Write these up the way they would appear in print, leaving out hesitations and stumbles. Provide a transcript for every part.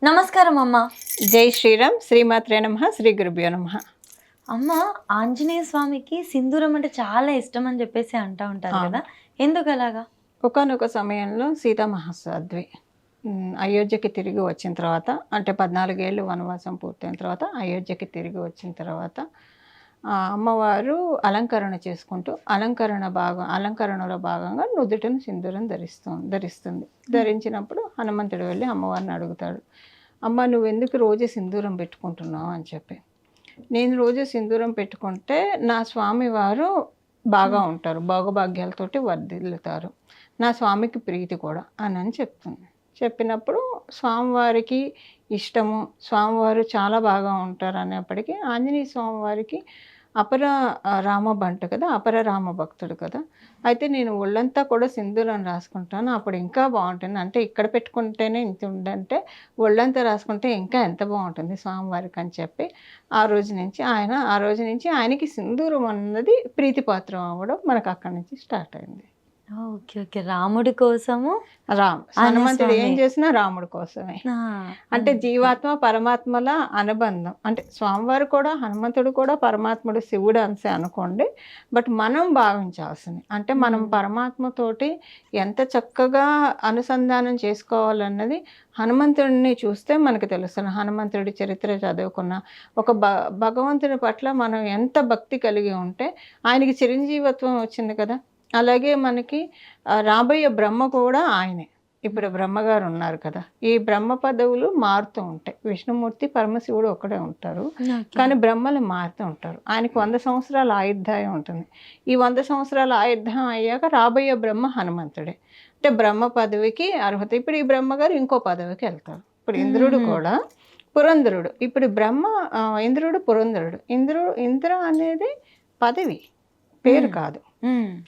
నమస్కారం అమ్మ. జై శ్రీరామ్. శ్రీమాత్రే నమః. శ్రీ గురుభ్యో నమః. అమ్మ, ఆంజనేయ స్వామికి సింధూరం అంటే చాలా ఇష్టం అని చెప్పేసి అంటా ఉంటారు కదా, ఎందుకు అలాగా? ఒకానొక సమయంలో సీతామహాసాధ్వి అయోధ్యకి తిరిగి వచ్చిన తర్వాత, అంటే 14 ఏళ్ళు వనవాసం పూర్తయిన తర్వాత అయోధ్యకి తిరిగి వచ్చిన తర్వాత అమ్మవారు అలంకరణ చేసుకుంటూ అలంకరణలో భాగంగా నుదుటిని సింధూరం ధరిస్తుంది. ధరించినప్పుడు హనుమంతుడు వెళ్ళి అమ్మవారిని అడుగుతాడు, అమ్మ నువ్వెందుకు రోజు సింధూరం పెట్టుకుంటున్నావు అని చెప్పి. నేను రోజు సింధూరం పెట్టుకుంటే నా స్వామివారు బాగా ఉంటారు, భోగభాగ్యాలతోటి వర్ధిల్లుతారు, నా స్వామికి ప్రీతి కూడా అని చెప్తుంది. చెప్పినప్పుడు స్వామివారికి ఇష్టము, స్వామివారు చాలా బాగా ఉంటారు అనేప్పటికీ ఆంజనేయ స్వామివారికి అపర రామ బంట కదా, అపర రామ భక్తుడు కదా, అయితే నేను ఒళ్ళంతా కూడా సింధూరం రాసుకుంటాను, అప్పుడు ఇంకా బాగుంటుంది, అంటే ఇక్కడ పెట్టుకుంటేనే ఇంత ఉందంటే ఒళ్ళంతా రాసుకుంటే ఇంకా ఎంత బాగుంటుంది స్వామివారికి అని చెప్పి ఆ రోజు నుంచి ఆయనకి సింధూరం అన్నది ప్రీతిపాత్రం అవ్వడం మనకు అక్కడి నుంచి స్టార్ట్ అయింది. ఓకే ఓకే, రాముడి కోసము హనుమంతుడు ఏం చేసినా రాముడి కోసమే. అంటే జీవాత్మ పరమాత్మల అనుబంధం. అంటే స్వామివారు కూడా, హనుమంతుడు కూడా పరమాత్ముడు, శివుడు అంశే అనుకోండి, బట్ మనం భావించాల్సింది అంటే మనం పరమాత్మతోటి ఎంత చక్కగా అనుసంధానం చేసుకోవాలన్నది హనుమంతుడిని చూస్తే మనకు తెలుస్తుంది. హనుమంతుడి చరిత్ర చదువుకున్న ఒక భగవంతుడి పట్ల మనం ఎంత భక్తి కలిగి ఉంటే ఆయనకి చిరంజీవత్వం వచ్చింది కదా. అలాగే మనకి రాబోయే బ్రహ్మ కూడా ఆయనే. ఇప్పుడు బ్రహ్మగారు ఉన్నారు కదా, ఈ బ్రహ్మ పదవులు మారుతూ ఉంటాయి. విష్ణుమూర్తి పరమశివుడు ఒకడే ఉంటారు, కానీ బ్రహ్మలు మారుతూ ఉంటారు. ఆయనకి 100 సంవత్సరాల ఆయుర్దాయం ఉంటుంది. ఈ 100 సంవత్సరాల ఆయుర్దాయం అయ్యాక రాబోయే బ్రహ్మ హనుమంతుడే. అంటే బ్రహ్మ పదవికి అర్హత. ఇప్పుడు ఈ బ్రహ్మగారు ఇంకో పదవికి వెళ్తారు. ఇప్పుడు ఇంద్రుడు కూడా పురంధరుడు. ఇప్పుడు ఇంద్రుడు పురంధరుడు. ఇంద్ర అనేది పదవి, పేరు కాదు.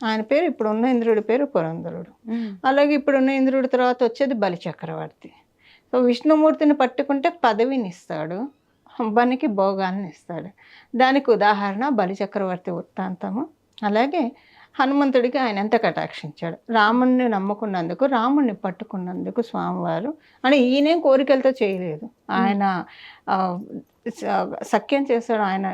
ఆయన పేరు, ఇప్పుడున్న ఇంద్రుడి పేరు పురంధరుడు. అలాగే ఇప్పుడున్న ఇంద్రుడి తర్వాత వచ్చేది బలిచక్రవర్తి. సో విష్ణుమూర్తిని పట్టుకుంటే పదవిని ఇస్తాడు, బనికి భోగాన్ని ఇస్తాడు. దానికి ఉదాహరణ బలిచక్రవర్తి వృత్తాంతము. అలాగే హనుమంతుడికి ఆయన ఎంత కటాక్షించాడు, రాముణ్ణి నమ్ముకున్నందుకు, రాముణ్ణి పట్టుకున్నందుకు స్వామివారు. అని ఈయనేం కోరికలతో చేయలేదు, ఆయన సఖ్యం చేశాడు. ఆయన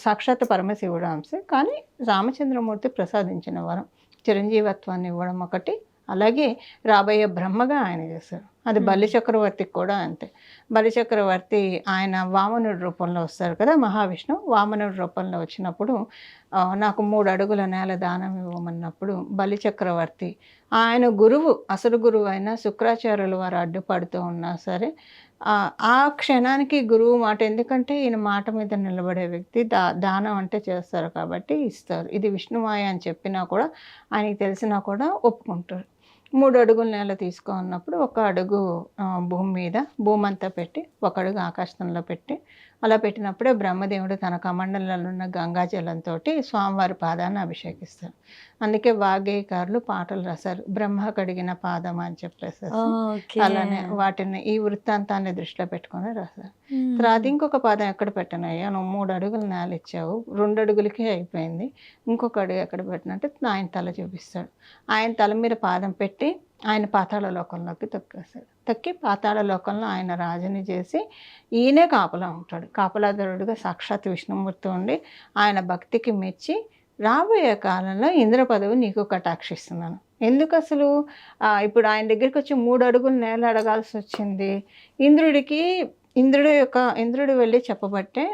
సాక్షాత్ పరమశివుడు అంశే, కానీ రామచంద్రమూర్తి ప్రసాదించిన వరం చిరంజీవత్వాన్ని ఇవ్వడం ఒకటి, అలాగే రాబోయే బ్రహ్మగా ఆయన చేశారు. అది బలిచక్రవర్తికి కూడా అంతే. బలిచక్రవర్తి ఆయన వామనుడి రూపంలో వస్తారు కదా, మహావిష్ణు వామనుడి రూపంలో వచ్చినప్పుడు నాకు 3 అడుగుల నేల దానం ఇవ్వమన్నప్పుడు బలిచక్రవర్తి ఆయన గురువు, అసలు గురువు అయిన శుక్రాచార్యుల వారు అడ్డుపడుతూ ఉన్నా సరే ఆ క్షణానికి గురువు మాట, ఎందుకంటే ఈయన మాట మీద నిలబడే వ్యక్తి, దానం అంటే చేస్తారు కాబట్టి ఇస్తారు. ఇది విష్ణుమాయ అని చెప్పినా కూడా, ఆయనకి తెలిసినా కూడా ఒప్పుకుంటారు. 3 అడుగుల నేల తీసుకో అన్నప్పుడు 1 అడుగు భూమి మీద, భూమి అంతా పెట్టి 1 అడుగు ఆకాశంలో పెట్టి, అలా పెట్టినప్పుడే బ్రహ్మదేవుడు తన కమండలంలో ఉన్న గంగాజలంతో స్వామివారి పాదాన్ని అభిషేకిస్తారు. అందుకే వాగ్గేయకారులు పాటలు రాశారు, బ్రహ్మ కడిగిన పాదం అని చెప్పేసి. అలానే వాటిని, ఈ వృత్తాంతాన్ని దృష్టిలో పెట్టుకొని రాశారు. తర్వాత ఇంకొక పాదం ఎక్కడ పెట్టనయ్యా, నువ్వు 3 అడుగులు నేల ఇచ్చావు, 2 అడుగులకే అయిపోయింది, ఇంకొక అడుగు ఎక్కడ పెట్టినట్టు ఆయన తల చూపిస్తాడు. ఆయన తల మీద పాదం పెట్టి ఆయన పాతాళ లోకంలోకి తొక్కేస్తాడు. తక్కి పాతాళ లోకంలో ఆయన రాజుని చేసి ఈయనే కాపలా ఉంటాడు. కాపలాదారుడిగా సాక్షాత్ విష్ణుమూర్తి ఉండి ఆయన భక్తికి మెచ్చి రాబోయే కాలంలో ఇంద్ర పదవి నీకు కటాక్షిస్తున్నాను. ఎందుకు అసలు ఇప్పుడు ఆయన దగ్గరికి వచ్చి 3 అడుగులు నేల అడగాల్సి వచ్చింది? ఇంద్రుడు వెళ్ళి చెప్పబట్టే,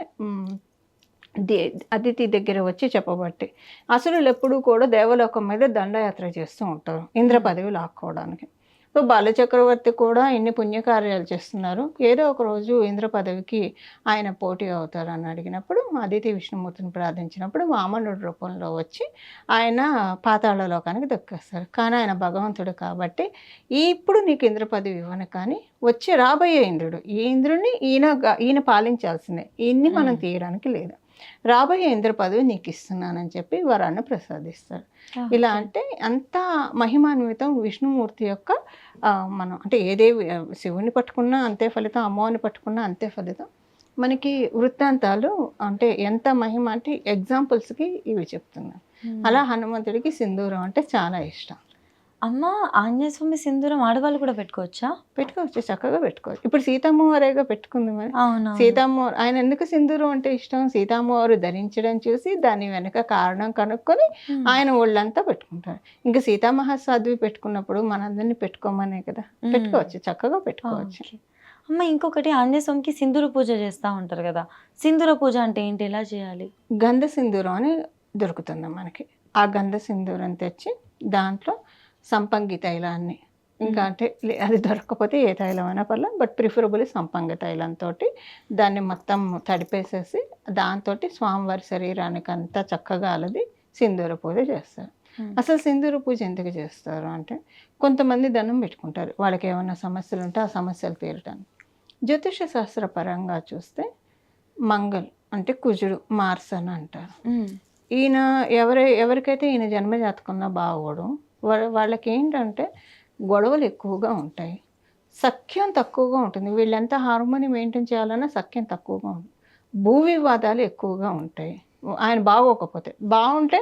అదితి దగ్గర వచ్చి చెప్పబట్టి. అసలు ఎప్పుడూ కూడా దేవలోకం మీద దండయాత్ర చేస్తూ ఉంటారు ఇంద్ర పదవి లాక్కోవడానికి. సో బాలచక్రవర్తి కూడా ఇన్ని పుణ్యకార్యాలు చేస్తున్నారు, ఏదో ఒక రోజు ఇంద్ర పదవికి ఆయన పోటీ అవుతారు అని అడిగినప్పుడు, అదితి విష్ణుమూర్తిని ప్రార్థించినప్పుడు వామనుడి రూపంలో వచ్చి ఆయన పాతాళ లోకానికి దక్కేస్తారు. కానీ ఆయన భగవంతుడు కాబట్టి ఇప్పుడు నీకు ఇంద్ర పదవి ఇవ్వను, కానీ వచ్చి రాబోయే ఇంద్రుడు, ఈ ఇంద్రుడిని ఈయన పాలించాల్సిందే, ఈయన్ని మనం తీయడానికి లేదు, రాబోయే ఇంద్ర పదవి నీకు ఇస్తున్నానని చెప్పి వరాన్ని ప్రసాదిస్తాడు. ఇలా అంటే అంత మహిమాన్వితం విష్ణుమూర్తి యొక్క మనం, అంటే ఏదేవి శివుని పట్టుకున్నా అంతే ఫలితం, అమ్మవారిని పట్టుకున్నా అంతే ఫలితం. మనకి వృత్తాంతాలు అంటే ఎంత మహిమ అంటే ఎగ్జాంపుల్స్కి ఇవి చెప్తున్నాను. అలా హనుమంతుడికి సింధూరం అంటే చాలా ఇష్టం. అమ్మ ఆంజనేయ స్వామి సింధూరం ఆడవాళ్ళు కూడా పెట్టుకోవచ్చా? పెట్టుకోవచ్చు, చక్కగా పెట్టుకోవచ్చు. ఇప్పుడు సీతమ్మవారేగా పెట్టుకుంది మరి. అవును. సీతమ్మ ఆయన ఎందుకు సింధూరం అంటే ఇష్టం, సీతమ్మవారు ధరించడం చూసి దాని వెనక కారణం కనుక్కొని ఆయన ఒళ్ళంతా పెట్టుకుంటారు. ఇంకా సీతామహాసాధ్వి పెట్టుకున్నప్పుడు మనందరినీ పెట్టుకోమనే కదా, పెట్టుకోవచ్చు, చక్కగా పెట్టుకోవచ్చు. అమ్మ ఇంకొకటి ఆంజనేయ స్వామికి సింధూర పూజ చేస్తూ ఉంటారు కదా, సింధూర పూజ అంటే ఏంటి, ఎలా చేయాలి? గంధ సింధూరం అని దొరుకుతుంది మనకి. ఆ గంధ సింధూరం తెచ్చి దాంట్లో సంపంగి తైలాన్ని, ఇంకా అంటే అది దొరకకపోతే ఏ తైలం అయినా పర్లేదు, బట్ ప్రిఫరబుల్ సంపంగి తైలంతో దాన్ని మొత్తం తడిపేసేసి దాంతో స్వామివారి శరీరానికి అంతా చక్కగా అలది సింధూర పూజ చేస్తారు. అసలు సింధూర పూజ ఎందుకు చేస్తారు అంటే, కొంతమంది దండం పెట్టుకుంటారు వాళ్ళకి ఏమైనా సమస్యలు ఉంటే ఆ సమస్యలు తీరటానికి. జ్యోతిష శాస్త్ర పరంగా చూస్తే మంగళ్ అంటే కుజుడు, మార్స్ అని అంటారు. ఈయన ఎవరికైతే ఈయన జన్మజాతకంలో బాగోడు వాళ్ళకి ఏంటంటే గొడవలు ఎక్కువగా ఉంటాయి, సఖ్యం తక్కువగా ఉంటుంది. వీళ్ళంతా హార్మోని మెయింటైన్ చేయాలన్నా సఖ్యం తక్కువగా ఉంటుంది, భూ వివాదాలు ఎక్కువగా ఉంటాయి. ఆయన బాగోకపోతే, బాగుంటే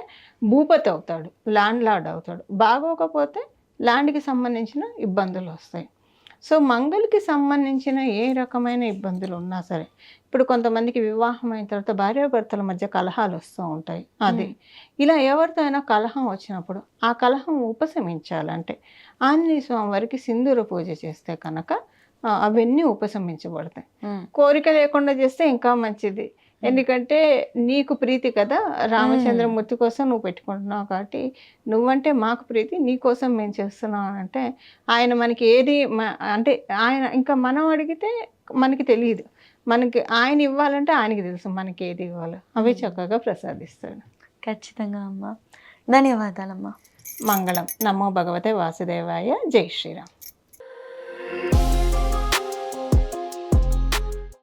భూపతి అవుతాడు, ల్యాండ్ లార్డ్ అవుతాడు, బాగోకపోతే ల్యాండ్కి సంబంధించిన ఇబ్బందులు వస్తాయి. సో మంగళకి సంబంధించిన ఏ రకమైన ఇబ్బందులు ఉన్నా సరే, ఇప్పుడు కొంతమందికి వివాహం అయిన తర్వాత భార్యాభర్తల మధ్య కలహాలు వస్తూ ఉంటాయి. అది ఇలా ఎవరితో అయినా కలహం వచ్చినప్పుడు ఆ కలహం ఉపశమించాలంటే ఆంజనేయ స్వామి వారికి సింధూర పూజ చేస్తే కనుక అవన్నీ ఉపశమించబడతాయి. కోరిక లేకుండా చేస్తే ఇంకా మంచిది, ఎందుకంటే నీకు ప్రీతి కదా, రామచంద్రమూర్తి కోసం నువ్వు పెట్టుకుంటున్నావు కాబట్టి నువ్వంటే మాకు ప్రీతి, నీ కోసం మేము చేస్తున్నాం అంటే ఆయన మనకి ఏది అంటే ఆయన ఇంకా మనం అడిగితే మనకి తెలియదు, మనకి ఆయన ఇవ్వాలంటే ఆయనకి తెలుసు మనకి ఏది ఇవ్వాలో, అవి చక్కగా ప్రసాదిస్తాడు. ఖచ్చితంగా అమ్మ, ధన్యవాదాలమ్మా. మంగళం. నమో భగవతే వాసుదేవాయ. జై శ్రీరామ్.